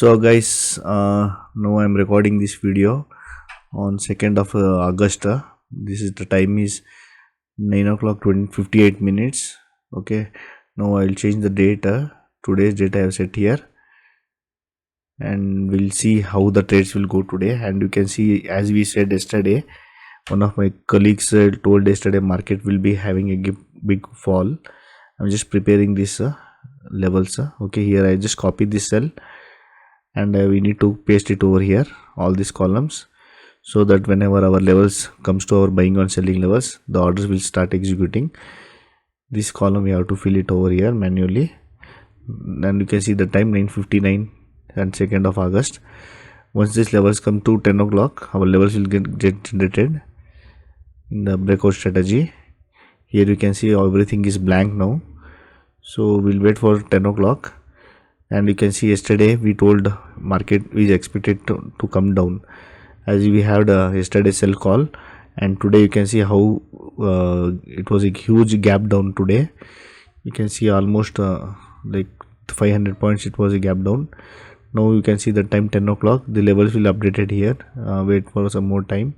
So guys, now I'm recording this video on 2nd of August. This is the time is 9 o'clock 58 minutes. Okay, now I'll change the date. Today's date I have set here, and we'll see how the trades will go today. And you can see, as we said yesterday, one of my colleagues told yesterday market will be having a big fall. I'm just preparing this levels. Okay, here I just copy this cell, and we need to paste it over here, all these columns, so that whenever our levels comes to our buying and selling levels, the orders will start executing. This column we have to fill it over here manually, and you can see the time 9:59 and 2nd of August. Once these levels come to 10 o'clock, our levels will get generated in the breakout strategy. Here you can see everything is blank now, so we'll wait for 10 o'clock. And you can see yesterday we told market is expected to come down, as we had yesterday sell call, and today you can see how it was a huge gap down today. You can see almost like 500 points it was a gap down. Now you can see the time 10 o'clock, the levels will updated here. Wait for some more time.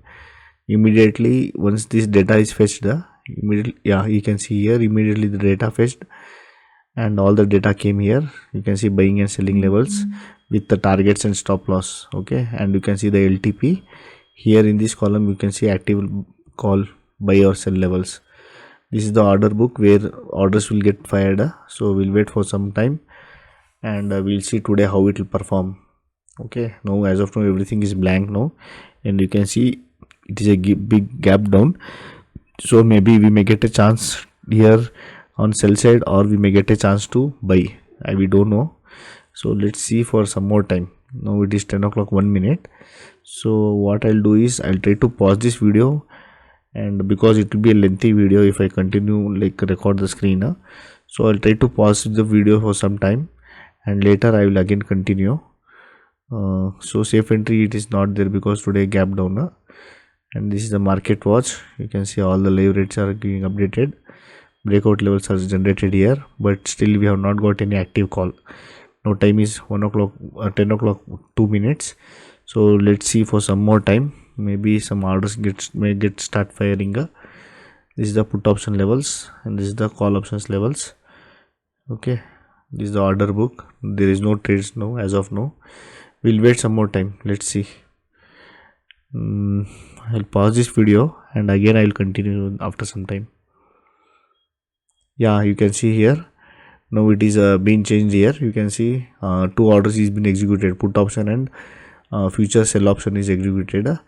Immediately once this data is fetched, you can see here immediately the data fetched, and all the data came here. You can see buying and selling levels with the targets and stop loss. Okay, and you can see the LTP here in this column. You can see active call, buy or sell levels. This is the order book where orders will get fired. So we'll wait for some time, and we'll see today how it will perform. Okay, now as of now everything is blank now, and you can see it is a big gap down, so maybe we may get a chance here on sell side, or we may get a chance to buy. We don't know, so let's see for some more time. Now it is 10 o'clock 1 minute. So what I'll do is I'll try to pause this video, and because it will be a lengthy video if I continue like record the screen, so I'll try to pause the video for some time, and later I will again continue. So safe entry it is not there because today gap down. And this is the market watch. You can see all the live rates are being updated. Breakout levels are generated here, but still we have not got any active call. Now time is 1 o'clock 10 o'clock 2 minutes. So let's see for some more time, maybe some orders may start firing. This is the put option levels, and this is the call options levels. Okay, this is the order book. There is no trades now as of now. We'll wait some more time. Let's see. I'll pause this video, and again I'll continue after some time. Yeah, you can see here now it is being changed here. You can see two orders is been executed, put option and future sell option is executed.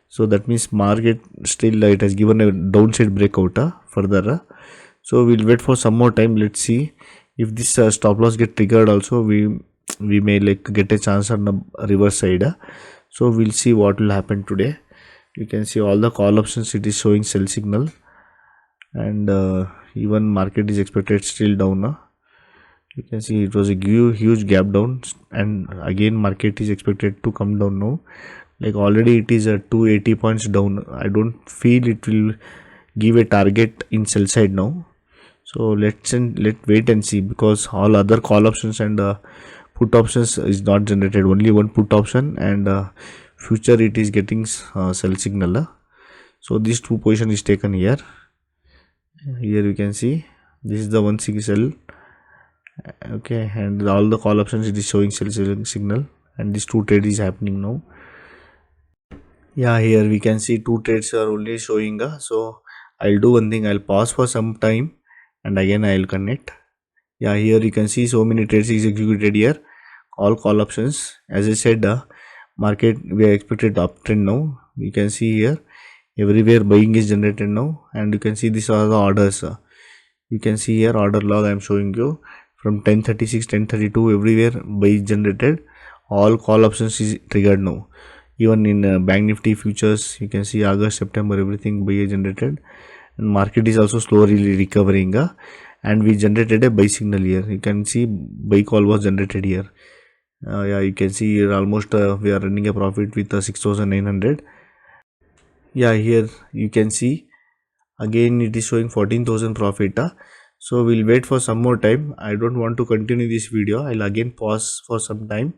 So that means market still it has given a downside breakout further. So we'll wait for some more time. Let's see if this stop loss get triggered also, we may like get a chance on the reverse side. So we'll see what will happen today. You can see all the call options, it is showing sell signal, and even market is expected still down. You can see it was a huge gap down, and again market is expected to come down now. Like already it is 280 points down. I don't feel it will give a target in sell side now. So let's wait and see, because all other call options and put options is not generated, only one put option, and future it is getting sell signal. So this two position is taken here. Here you can see this is the one sell. Okay, and all the call options it is showing sell signal, and this two trade is happening now. Yeah, here we can see two trades are only showing. So I'll do one thing, I'll pause for some time, and again I'll connect. Yeah, here you can see so many trades is executed here, all call options. As I said, market we are expected uptrend now. You can see here everywhere buying is generated now, and you can see these are the orders. You can see here order log I am showing you from 1036 1032, everywhere buy is generated, all call options is triggered now. Even in bank nifty futures you can see August September everything buy is generated, and market is also slowly recovering. And we generated a buy signal here. You can see buy call was generated here. Yeah, you can see here almost we are running a profit with 6,900. Yeah, here you can see again it is showing 14,000 profit. So we'll wait for some more time. I don't want to continue this video. I'll again pause for some time.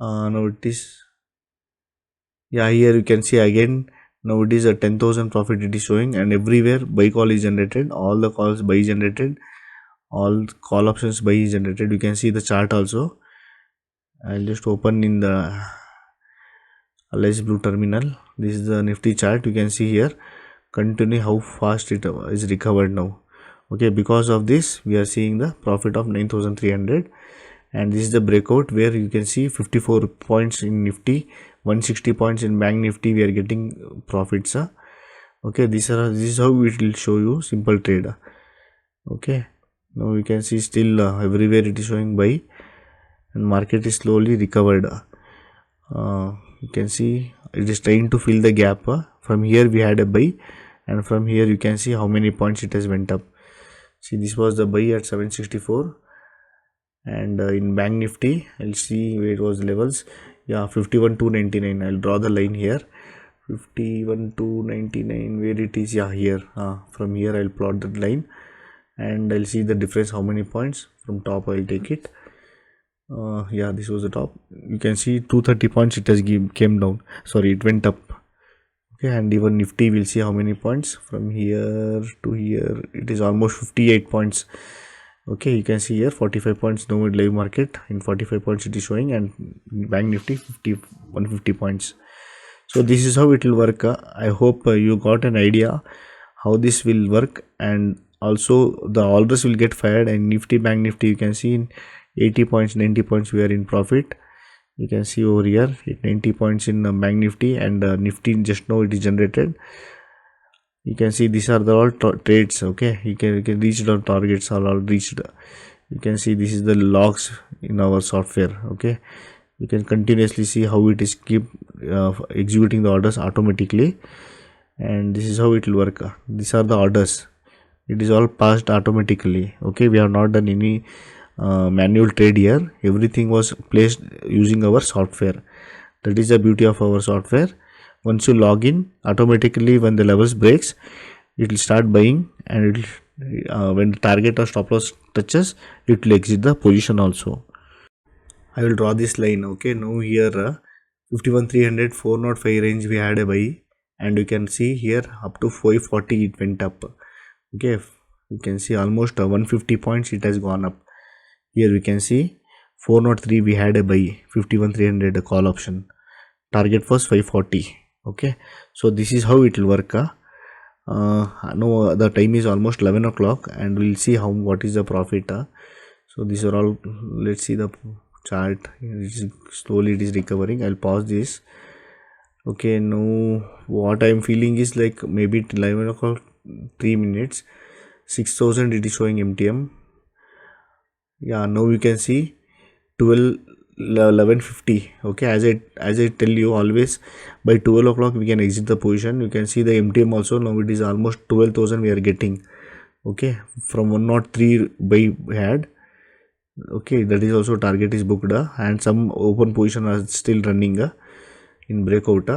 Now it is, yeah, here you can see again, now it is a 10,000 profit it is showing, and everywhere buy call is generated, all the calls buy generated, all call options buy is generated. You can see the chart also. I'll just open in the Allies Blue terminal. This is the Nifty chart. You can see here continue how fast it is recovered now. Okay, because of this we are seeing the profit of 9,300, and this is the breakout where you can see 54 points in Nifty, 160 points in Bank Nifty. We are getting profits. Okay, this is how it will show you simple trade. Okay, now you can see still everywhere it is showing buy, and market is slowly recovered. You can see it is trying to fill the gap. From here we had a buy, and from here you can see how many points it has went up. See, this was the buy at 764, and in Bank Nifty I'll see where it was levels. Yeah, 51,299. I'll draw the line here. 51,299, where it is, yeah, here. From here I'll plot the line, and I'll see the difference, how many points. From top I'll take it. Yeah, this was the top. You can see 230 points it has came down, sorry, it went up. Okay, and even Nifty will see how many points from here to here. It is almost 58 points. Okay, you can see here 45 points now in live market. In 45 points it is showing, and Bank Nifty 150 points. So this is how it will work. I hope you got an idea how this will work, and also the orders will get fired. And Nifty, Bank Nifty, you can see in 80 points, 90 points we are in profit. You can see over here 90 points in Bank Nifty, and Nifty just now it is generated. You can see these are the all trades. Okay, you can reach the targets are all reached. You can see this is the logs in our software. Okay, you can continuously see how it is keep executing the orders automatically, and this is how it will work. These are the orders, it is all passed automatically. Okay, we have not done any manual trade here. Everything was placed using our software. That is the beauty of our software. Once you log in, automatically when the levels breaks, it will start buying, and it will, when the target or stop loss touches, it will exit the position also. I will draw this line. Okay, now here 51,300 405 range we had a buy, and you can see here up to 540 it went up. Okay, you can see almost 150 points it has gone up. Here we can see 403 we had a buy, 51,300 a call option, target was 540. Okay, so this is how it will work. Now the time is almost 11 o'clock, and we'll see what is the profit. So these are all. Let's see the chart. Slowly it is recovering. I'll pause this. Okay, now what I'm feeling is like maybe 11 o'clock 3 minutes, 6,000 it is showing MTM. Yeah, now you can see 1150. Okay, as I tell you always, by 12 o'clock we can exit the position. You can see the MTM also. Now it is almost 12,000 we are getting. Okay, from 103 buy we had. Okay, that is also target is booked, and some open position are still running in breakout,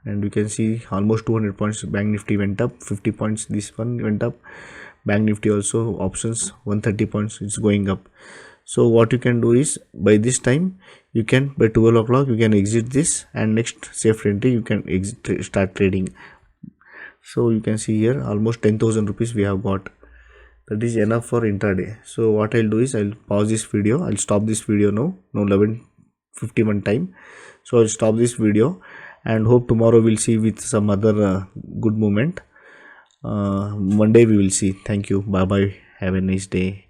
and you can see almost 200 points Bank Nifty went up, 50 points this one went up. Bank Nifty also options 130 points it's going up. So what you can do is, by this time you can, by 12 o'clock you can exit this, and next safe entry you can exit, start trading. So you can see here almost 10,000 rupees we have got. That is enough for intraday. So what I'll do is, I'll pause this video. I'll stop this video now 11:51 time. So I'll stop this video, and hope tomorrow we'll see with some other good movement. Monday we will see. Thank you. Bye bye. Have a nice day.